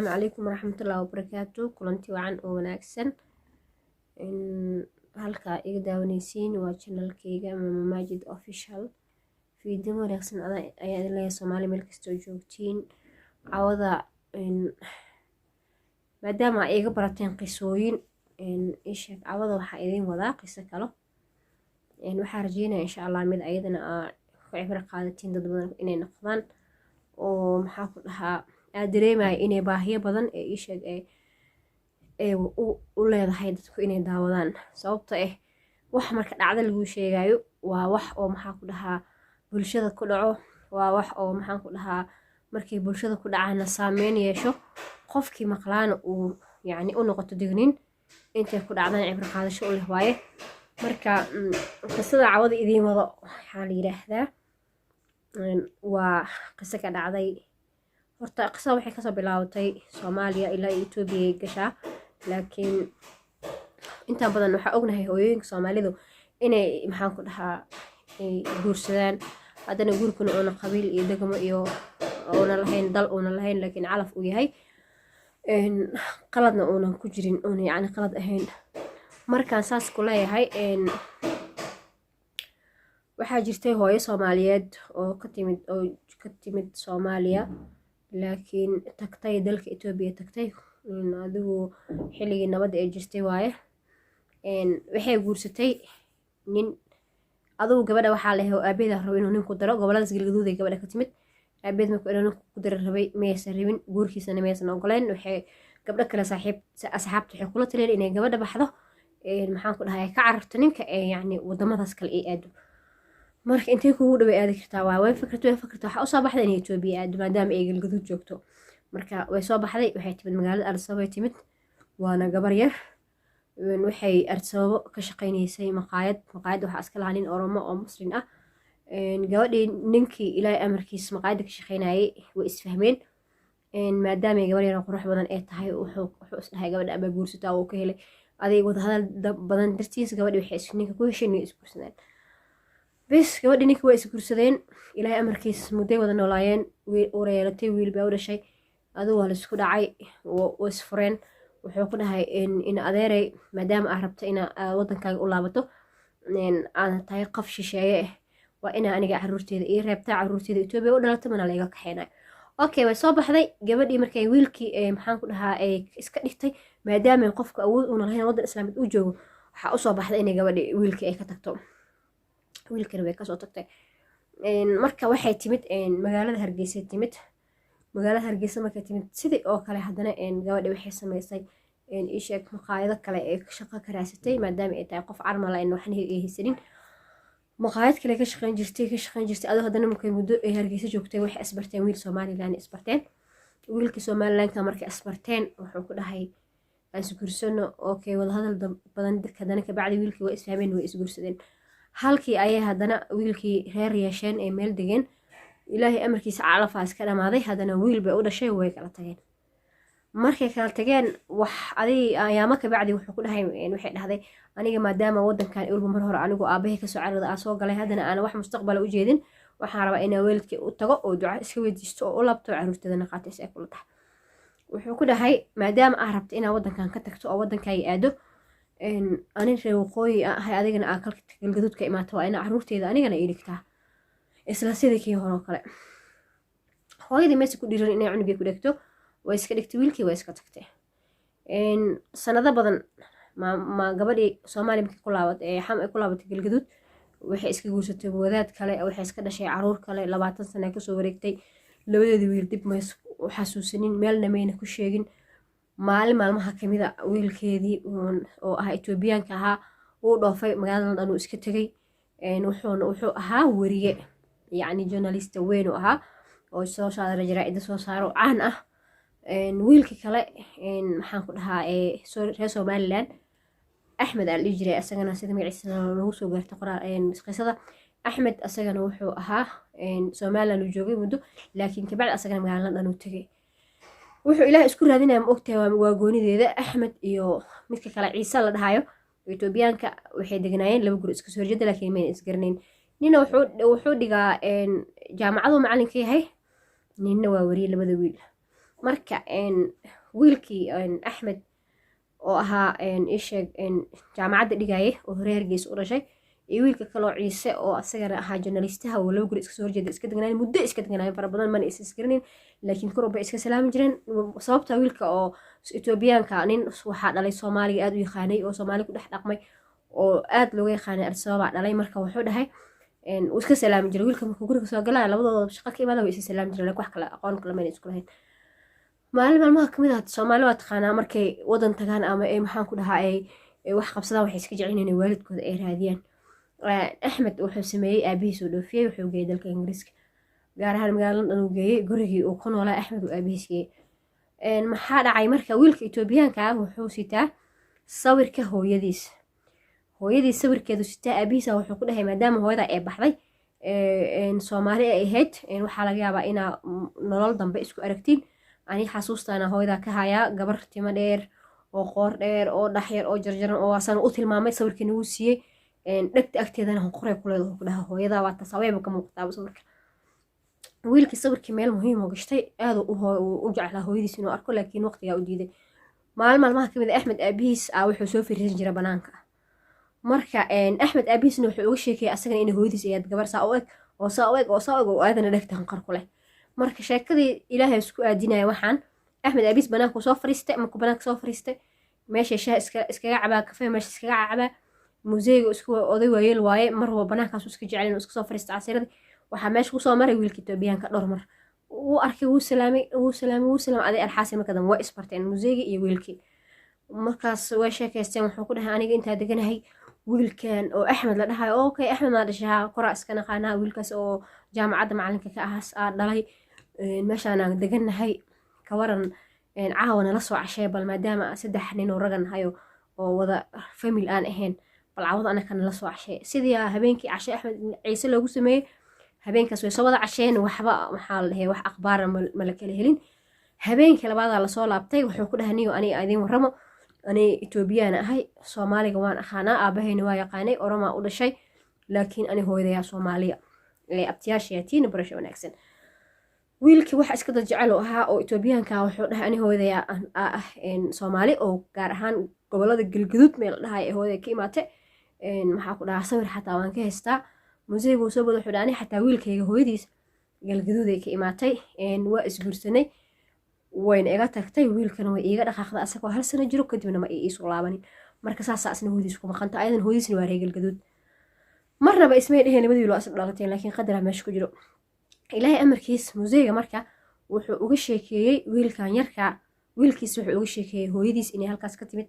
عليكم ورحمة الله وبركاته. كلنتي وعن وناكسن إن هالكا إيدا ونيسين وشانل كيجا ماجد أوفيشال فيديو وناكسن أنا أياد الله سومالي ملكستو جوجتين عوضا إن مادام إيجا براتين قصوين إن إيش عوضا وحايدين وذا قصة كله إن وحارجينا إن شاء الله مد أيضنا عبر قادتين ضد إني نقضان ومحاكو لها dareemaya inay baahiyo badan ee ii sheeg ee u leedahay dadku inay daawadaan sababta wax marka dhacda lagu sheegayo waa wax oo maxaa ku dhahaa bulshada ku dhaco waa wax oo maxaan ku dhahaa markii bulshada ku dhacana saameyn yeesho qofkii maqlaana uu yani u noqoto digniin intay ku dhacdaan cibro qaadasho u leh waaye marka qisada cawada idiin wado waxaa la yiraahdaa waa qiso ka dhacday horta qisada waxay kasoo bilaabatay Soomaaliya ilaa Itoobiya gashaa laakiin inta badan waxa ognahay hooyooyinka Soomaalidu inay maxaan ku dhahaa ay guursadaan hadana guurkuna oo qabiil iyo degmo iyo oo lahayn dal oo lahayn laakiin calaf u yahay qaladna oo ku jirin oo yani qalad ahayn markaan saas ku leeyahay waxaa jirtay hooyo Soomaaliyeed oo ka timid Soomaaliya laakiin tagtay dalka Itoobiya tagtay adigu xilligii nabad ay jirtay waaye waxay guursatay nin adigu gabadha waxaa la yahay aabeeda rabo inuu ninku daro goboladaas galgaduud ay gabadha ka timid aabeed markuu inuu ninku ku daro rabay meeysan rabin guurkiisana meeysan ogoleen waxay gabdho kale asxaabta waxay kula taliyeen inay gabadha baxdo maxaan ku dhahay ka cararto ninka yani wadamadaas kale ay aado marka intee kugu dhaw aadi kartaa waa way fakarto waxa u soo baxday in Itoobiya aad maadaama ay galgaduud joogto marka way soo baxday waxay timid magaalada Arsabo ay timid waana gabar yar waxay Arsabo ka shaqeynaysay maqaayad waxa iska lahayn Oromo oo Muslim ah gabadhii ninkii ilaahay amarkiisa maqaayada ka shaqeynayay way isfahmeen maadaama gabar yar qurux badan ay tahay wuxuu isdhahay gabadha ama guursataa oo ka helay adeeg wada hadal badan dartiis gabadhii waxay ninka ku heshiinay isguursadeen بس gabadhi ninka way isguursadeen ilaahay amarkiis muddo wada noolaayeen ureelatay wiil baa u dhashay adoo waa la isku dhacay oo isfureen wuxuu ku dhahay in adeeray maadaama aad rabto in wadankaaga u laabato aan tahay qof shisheeye waa in aniga caruurteeda ii reebta caruurteeda Itoobiya u dhalato mana laga kaxeenay okay way soo baxday gabadhii markay wiilkii maxaan ku dhahaa ay iska dhigtay maadaama qofka awood u lahayn wadan islaamid uu joogo waxa u soo baxday in gabadhii wiilkii ay ka tagto wiilkana way kasoo tagtay marka waxay timid magaalada Hargeysa markay timid sidii oo kale hadana gabadhi waxay sameysay ii sheeg maqaayado kale ee shaqo ka raasatay maadaama ay tahay qof carmal ah in waxna ay haysanin maqaayad kale ka shaqeyn jirtay adoo hadana markay muddo ay Hargeysa joogtay waxay isbarteen wiil Soomaaliland isbarteen wiilkii Soomaaliland markay isbarteen wuxuu ku dhahay isguursano okay wada hadal badan dadkana ka bacdi wiilkii way isfahmeen way isguursadeen halkii ayay hadana wiilkii reer yeesheen ee meel degeen ilaahay amarkiisa calafaas ka dhamaaday hadana wiil bay u dhashay way kala tageen markay kala tageen wax ayaama ka bacdi wuxuu ku dhahay waxay dhahday aniga maadaama wadankan ilmo mar hore anigu aabahay ka soo carada aan soo galay hadana aan wax mustaqbal u jeedin waxaan rabaa inaan waalidkii u tago oo duco iska weydiisto oo u laabto caruurteedana qaatay ay kula tahay wuxuu ku dhahay maadaama aad rabto inaad wadankan ka tagto oo wadankaaga aado أنا ريوقوي هاي أدينا أكل الجدود كإمات وأنا عروتي إذا أنا جنا إيركتها إسلا سيدك يهرو كلا هاي دي مسك كوديرن إني عنقي كودكتو ويسكدكت ويلكي ويسكتكته إن سنة بدن ما قبلي سومالي مك كلاوت حم كلاوت الجدود وحيس كجوسة وذات كلا أو حيس كذا شيء عرور كلا لبعض سنة كسوريكتي لو بدي ويل دب ما وحسوسين مالنا مين كشيجين maalmaha kamida wiilkeedii oo ah Itoobiyaanka ahaa uu dhoofay magaalada dhan uu iska tagay wuxuu ahaa wariye yani journalist weyn ahaa oo soo saara jaraa'id soo saaro caan ah wiilkii kale maxaan ku dhahaa reer Somaliland Axmed al Ijri asagana sida magaciisa lagu soo gaartay qisada Axmed asagana wuxuu ahaa Somaliland uu joogay muddo laakiin kabacdi asagana magaalada dhan uu tagay wuxuu ilaahay isku raadinaya ma ogtahay waa goonideeda Axmed iyo midka kale Ciise la dhahayo Itoobiyaanka waxay degnaayeen laba guri iska soo horjeeda laakiin ma isgaranayn nina wuxuu dhigaa jaamacadu macalinka yahay nina waa wariye labada wiil marka wiilkii axmed oo ahaa isheeg jaamacadda dhigaaye oo hore hargeysa u dhashay iyo wiilka kaloo ciise oo asagana ahaa journalistaha oo laba guri iska soo horjeeda iska deganaayen muddo iska deganaayen fara badan mana is isgaranayn laakiin kor bay iska salaami jireen sababta wiilka oo etoobiyaanka nin waxaa dhalay soomaaliga aad u yaqaanay oo soomaali ku dhex dhaqmay oo aad looga yaqaanay arsababaa dhalay marka wuxuu dhahay wuu iska salaami jiray wiilka markuu guriga soo galaya labadooda shaqo ka imaada way isa salaami jireen laakiin wax kale aqoon kale mayna isku lahayn maalin maalmaha kamid ah soomaali waa taqaanaa markay wadan tagaan ama ay maxaan ku dhahaa ay wax qabsadaan waxay iska jecel inay waalidkooda ay raadiyaan axmed wuxuu sameeyey aabihiis uu dhoofiyey wuxuu geeyey dalka ingiriiska gaar ahaan magaalada dhan uu geeyey gurigii uu ku noolaa axmed uu aabihiis geeyey maxaa dhacay marka wiilka etoobiyaanka ah wuxuu sitaa sawirka hooyadiis sawirkeedu sitaa aabihiisa wuxuu ku dhahay maadaama hooyada ay baxday soomaali ay ahayd waxaa laga yaabaa inaa nolol dambe isku aragtiin ani xasuustaana hooyada ka hayaa gabar timo dheer oo qoor dheer oo dhaxyar oo jarjaran oo asana u tilmaamay sawirkan uu siiyey dhegta agteedana qoray kuleedahay ku dhaha hooyada waa tasaweeba ka muuqdaa sawirka wiilkii sawirkii meel muhiim oo gashtay aad u jeclaa hooyadiis inuu arko laakiin waqtigaa u diiday maalmaha kamid axmed aabihiis wuxuu soo firiisan jiray banaanka marka axmed aabihiisna wuxuu uga sheekayay asagana inay hooyadiis ayaad gabar saa u eg oo aadana dhegta hanqar ku leh marka sheekadii ilaahay isku aadinaya waxaan axmed aabihiis banaanku soo fariistay markuu banaanka soo fariistay meesha shaah iskaga cabaa kafee meesha iskaga cabaa museega isku oday waayeel waaye mar walba banaankaas iska jecel inuu iska soo fariisto casiiradii waxaa meesha kusoo maray wiilka etoobiyaanka dhowr mar wuu arkay wuu salaamay aday alxaasil marka dambe waa isbarteen museegi iyo wiilkii markaas way sheekaysteen wuxuu ku dhahay aniga intaa deganahay wiilkan oo axmed la dhahayo okay axmed maa dhashaa koraa iska naqaanaa wiilkaas oo jaamacadda macalinka ka ahaas dhalay meeshaanaan deganahay kawaran caawana la soo cashee bal maadaama 3 nin oo ragan hayo oo wada famil aan ahayn bal caawada anakana la soo cashee sidii habeenkii cashe axmed ciise loogu sameeyey habeenkaas way soo wada casheen waxba maxaa la dhahay wax akhbaar ma la kala helin habeenkii labaadaa lasoo laabtay wuxuu ku dhahay niyo aniga idin waramo ani etoobiyaan ahay soomaaliga waan aqaanaa aabahayna waa yaqaanay oromaa u dhashay laakiin ani hooyadayaa soomaaliya abtiyaashayaatiina barasho wanaagsan wiilkii waxa iska dad jecel oo ahaa oo etoobiyaanka wuxuu dhahay ani hooyadayaa ah soomaali oo gaar ahaan gobolada galgaduud meel dhahay ee hooyada ka imaate maxaa ku dhahaa sawir xataa waan ka haystaa museeguu soo bada wuxuu dhahay ani xataa wiilkayga hooyadiis galgaduuday ka imaatay waa isguursanay wayna iga tagtay wiilkana way iiga dhaqaaqda asagoo 1 sano jiro kadibna ma iisoo laabanin marka saasaa asna hooyadiis ku maqanta ayadan hooyadiisna waa reer galgaduud marnaba ismay dheheen labadii wiil oo asal dhalateen laakiin qadara meesha ku jiro ilaahay amarkiis museega marka wuxuu uga sheekeeyey wiilkan yarka wiilkiis wuxuu uga sheekeeyey hooyadiis inay halkaas ka timid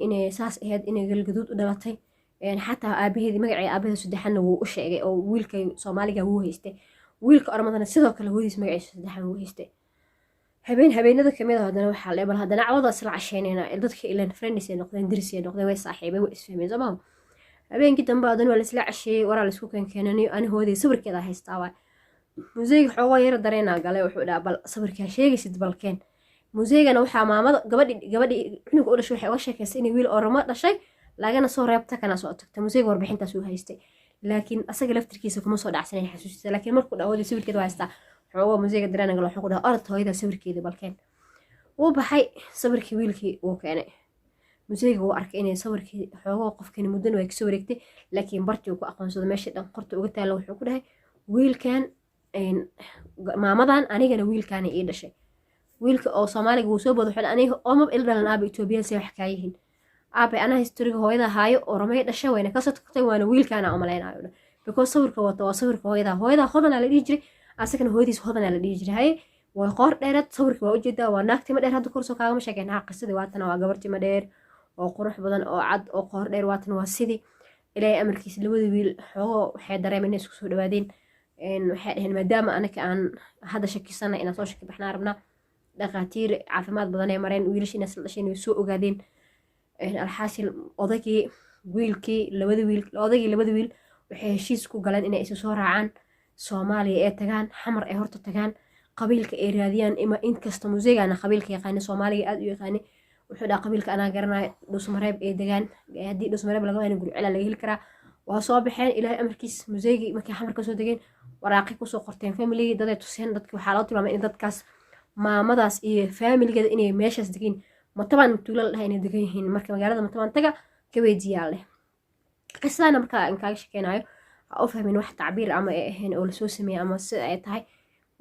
inay saas ahayd inay galgaduud u dhalatay xataa aabaheedii magaceeda aabaheeda saddexaadna wuu u sheegay oo wiilkay soomaaliga wuu haystay wiilka ormadana sidoo kale hooyadiis magaciisa saddexaad wuu haystay habeenada kamid ah haddana waxaa leebal haddana cawada isla casheynayna dadka ilan friends ay noqdeen diris ay noqdeen way saaxiibay way isfahmeen somaa habeenkii dambe haddana waa laisla casheeyey waraa laisku keenkeenanayo ani hooyadii sawirkeeda haystaa waay museega xoogaa yara dareenaa galay wuxuu dhaha bal sawirkaa sheegaysid balkeen museegana waxaa maamada gabadhii cunuga u dhashay waxay uga sheekaysay inay wiil oramo dhashay lagana soo reebta kana soo tagta museega warbixintaas uu haystay laakiin asaga laftirkiisa kuma soo dhacsanayn xasuustiisa laakiin markuu dhahoodii sawirkeeda waa haystaa xoogaa museega dareenaa gala wuxuu ku dhaha orod hooyada sawirkeedii balkeen wuu baxay sawirkii wiilkii wuu keenay museega wuu arkay inay sawirkii xoogaa qofkani muddana way kasoo wareegtay laakiin bartii uu ku aqoonsado meesha dhan qorta uga taalla wuxuu ku dhahay wiilkan maamadan anigana wiilkaana ii dhashay wiilka oo soomaaliga wuu soo booda wuxuu aniga oomab ila dhalan aaba etoobiyaan say wax kaa yihiin aabay anaa historiga hooyada haayo oo ramay dhashay wayna kasoo tagtay waana wiilkaana umalaynayo because sawirka wata waa sawirka hooyada hodanaa la dhihi jiray asagana hooyadiis hodanaa la dhihi jiray haye way qoor dheereed sawirka waa ujeedaa waa naagtima dheer hadda korsoo kaagama sheekeen haa qisadii waatana waa gabartima dheer oo qurux badan oo cad oo qoor dheer waatana waa sidii ilaahay amarkiisa labada wiil xoogoo waxay dareemeen inay isku soo dhawaadeen waxay dhaheen maadaama anaka aan hadda shakisana inaan soo shaki baxnaa rabnaa dhaqaatiir caafimaad badan ee mareen wiilasha inay isla dhasheen way soo ogaadeen alxaasil odaygii labada wiil waxay heshiis ku galeen inay isu soo raacaan soomaaliya ee tagaan xamar ee horta tagaan qabiilka ay raadiyaan ima inkasta museegana qabiilka yaqaani soomaaliga aad u yaqaani wuxuu dhaha qabiilka anaa garanayo dhusmareeb ay degaan haddii dhusmareeb laga waayo gurcela laga heli karaa waa soo baxeen ilaahay amarkiis museegii markay xamar kasoo degeen waraaqi kusoo qorteen familigii daday tuseen dadki waxaa loo tilmaamay in dadkaas maamadaas iyo faamiligeeda inay meeshaas degan matabaan tuulo la dhaha inay degan yihiin marka magaalada matabaan taga kaweediyaa leh qisadaana markaa in kaaga shekeynayo ha u fahmin wax tacbiir ama ay ahayn oo lasoo sameeyey ama sida ay tahay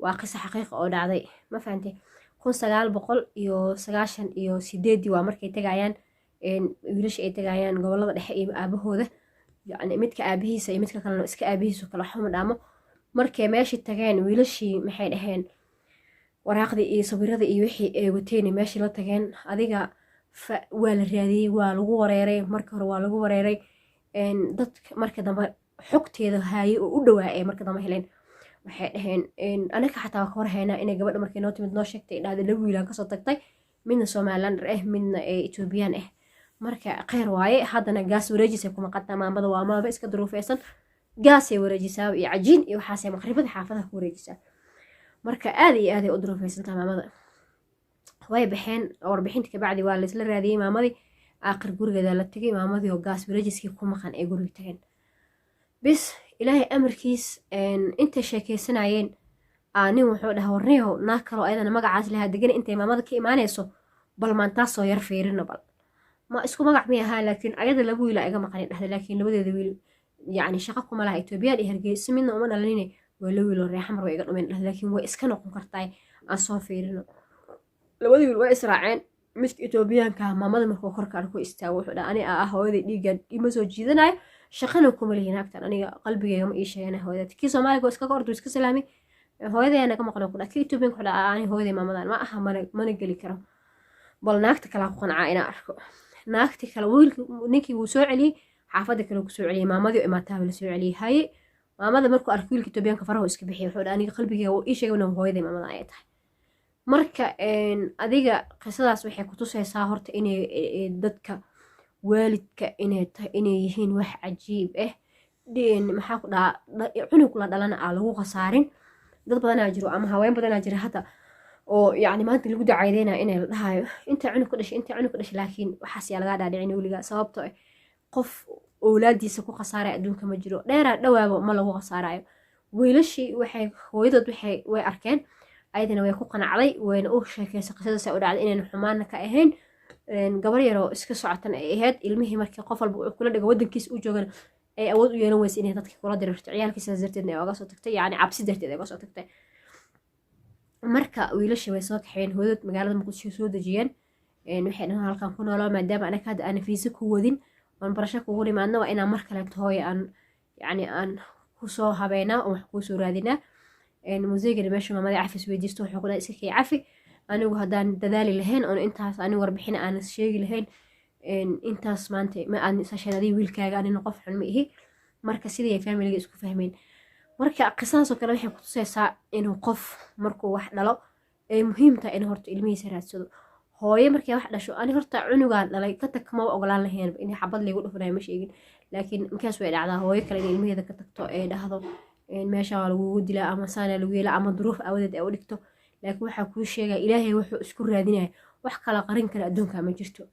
waa qiso xaqiiqa oo dhacday ma fahantay 1998 waa markay tagayaan wiilasha ay tagayaan gobolada dhexe iyo aabahooda yacni midka aabihiisa iyo midka kalena iska aabihiisu kala xuma dhaamo markay meeshii tageen wiilashii maxay dhaheen waraaqdii iyo sawiradii iyo wixii ay wateen meeshii la tageen adiga waa la raadiyey waa lagu wareeray marka hore waa lagu wareeray dadka marka dambe xogteeda haayay oo u dhawaa ee marka dambe heleen waxay dhaheen anaga xataa waa ka warhaynaa inay gabadha markay noo timid noo sheegtay dhahday laba wiilaan kasoo tagtay midna somalilander ah midna etoobiyaan ah marka kheyr waaye haddana gaas wareejisay kuma qataa maamada waa maama iska duruufeysan gaasay wareejisaa iyo cajiin iyo waxaasay maqribada xaafadaha ku wareejisaa marka aad iyo aaday u duruufeysantaa maamada way baxeen warbixinta kabacdi waa laisla raadiyey maamadii aakhir gurigeeda la tegay maamadii oo gaas wareejiskii ku maqan ay guriga tageen bis ilaahay amarkiis intay sheekeysanayeen nin wuxuu dhaha warniyahow naag kaloo ayadana magacaas lahaa degan intay maamada ka imaanayso bal maantaasoo yar fiirino bal ma isku magac mi ahaa laakiin ayada laba wiila iga maqanin dhahda laakiin labadeeda wiil yacni shaqo kuma laha etoobiyaan iyo hargeysa midna uma dhalanine waa la wiiloo reexamar way iga dhumen dhahda laakiin way iska noqon kartaa aan soo fiirino labada wiil way israaceen midka etoobiyaanka maamada markuu korka arko istaago wuxuu dhaha ani ah hooyaday dhiiggan ima soo jiidanayo shaqana kuma lihin naagtan aniga qalbigeyga ma ii sheegana hooyada kii soomaaliga oo iskaga ordu iska salaamay hooyaday naga maqlo ku dhaha kii etoobiyaanka wuxuu dhaha ani hooyaday maamadan ma aha mana geli karo bal naagta kalaa ku qancaa inaa arko naagti kale ninkii wuu soo celiyey xaafadda kale ku soo celiyey maamadii imaataaba la soo celiyey haye maamada markuu arkay wiilka etoobiyaanka farahu iska bixiyay wuxuu dhaha aniga qalbigeyga ii sheegay inuu hooyaday maamadan ay tahay marka adiga qisadaas waxay ku tusaysaa horta inay dadka waalidka inay yihiin wax cajiib ah maxaa ku dhahaa cunug la dhalana aa lagu khasaarin dad badanaa jiro ama haween badanaa jira hadda oo yacni maanta lagu dacaydeynaa inay la dhahayo inta cunug ka dhashay laakiin waxaas yaa lagaa dhaadhicin weligaa sababto ah qof owlaadiisa ku khasaaraya adduunka ma jiro dheeraa dhawaaba ma lagu khasaarayo wiilashii hooyadood way arkeen ayadana way ku qanacday wayna u sheekaysa qisadaasa u dhacday inayna xumaana ka ahayn gabar yaroo iska socotan ay ahayd ilmihii markii qof walba uu kula dhigo wadankiisa u joogana ay awood u yeelan weysa inay dadka kula dirirto ciyaalkiisaas darteedna ay oga soo tagtay yacni cabsi darteed ay oga soo tagtay marka wiilashii way soo kaxeen hooyadood magaalada muqdisho soo dejiyeen waxay dhahan halkan ku noolaa maadaama anaga hadda aan fiisa ku wadin oon barasho kugu dhimaadna waa inaan mar kaleeto hooya aan kusoo habeynaa oo wax kuu soo raadinaa museegana meesha maamada cafis weydiisto wuxuu ku dhahay iska kay cafi anigu haddaan dadaali lahayn oon intaas anigu warbixin aan sheegi lahayn intaas maanta ma aan isasheen adiga wiilkaaga anina qof xun ma ihi marka sidii ay faamiliga isku fahmeen marka qisadaasoo kale waxay ku tusaysaa inuu qof markuu wax dhalo ay muhiim tahay in horta ilmihiisa raadsado hooye markay wax dhasho ani horta cunugaan dhalay ka tag kama ogolaan lahayn in xabad laygu dhufanayo ma sheegin laakiin inkaas way dhacdaa hooyo kale in ilmaheeda ka tagto ee dhahdo meesha waa lagugu dilaa ama saana lagu yeela ama duruuf awadeed ay u dhigto laakiin waxaa kuu sheegaya ilaahay wuxuu isku raadinaya wax kala qarin kara adduunka ma jirto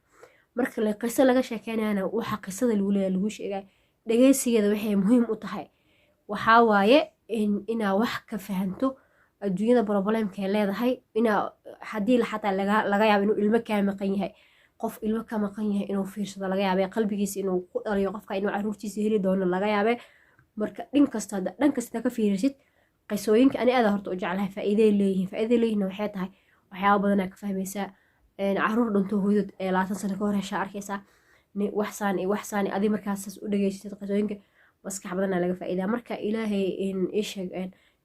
marka qiso laga sheekeynayana waxa qisada lagu leeyahay lagu sheegay dhageysigeeda waxay muhiim u tahay waxaa waaye inaa wax ka fahanto adduunyada problemka ay leedahay inaa haddii xataa laga yaabo inuu ilmo kaa maqan yahay qof ilmo ka maqan yahay inuu fiirsado laga yaabe qalbigiisa inuu ku dhaliyo qofka inuu caruurtiisa heli doono laga yaabe marka dhan kasta ka fiirisid qisooyinka ani aada horta u jeclahay faa'iiday leeyihiin waxay tahay waxyaaba badanaa ka fahmaysaa caruur dhinto hooyadood ee 20 sano ka hor heshaa arkaysaa waxsaani adi markaas u dhageysatid qisooyinka maskax badanaa laga faa'iidaa marka ilaahay ii sheeg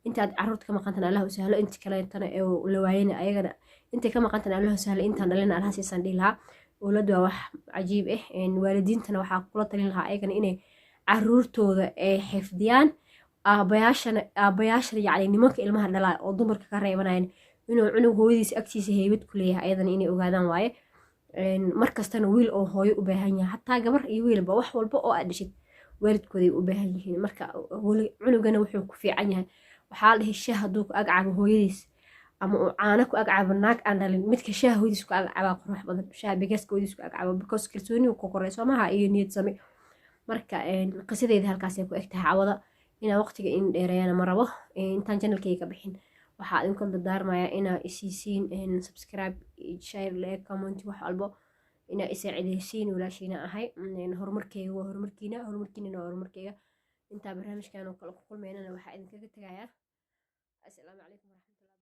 intaad caruurta ka maqantan allah u sahlo inta kaleetana ee la waayana ayagana intay ka maqantan allah u sahlo intaan dhalina allah siisan dhihi lahaa owladu waa wax cajiib ah waalidiintana waxaa kula talin lahaa ayagana inay caruurtooda ay xifdiyaan aabayaashana yacni nimanka ilmaha dhalaa oo dumarka ka reebanayan inuu cunug hooyadiisa agtiisa heybad ku leeyahay ayadana inay ogaadaan waaye markastana wiil oo hooyo u baahan yahay xataa gabar iyo wiilba wax walba oo aad dhishid waalidkooday u baahan yihiin marka cunugana wuxuu ku fiican yahay waxaa la dhahay shaah hadduu ku agcabo hooyadiis ama uu caano ku agcabo naag aan dhalin midka shaah hooyadiis ku agcabaa qurux badan shaah bigaaska hooyadiis ku agcabo because kalsoonigu ku koray soomaha iyo niyad same marka qisadeyda halkaasay ku egtahay cawada inaa waqtiga in dheereeyana ma rabo intaan janalkayga ka bixin waxaa idinkan dardaarmaya inaa isiisiin subscribe share like comment wax walbo inaa isaacideysiin walaashiina ahay horumarkeyga waa horumarkiinana waa horumarkeyga intaa barnaamijkan oo kale ku kulmeynana waxaa idinkaga tagayaa assalaamu calaykum.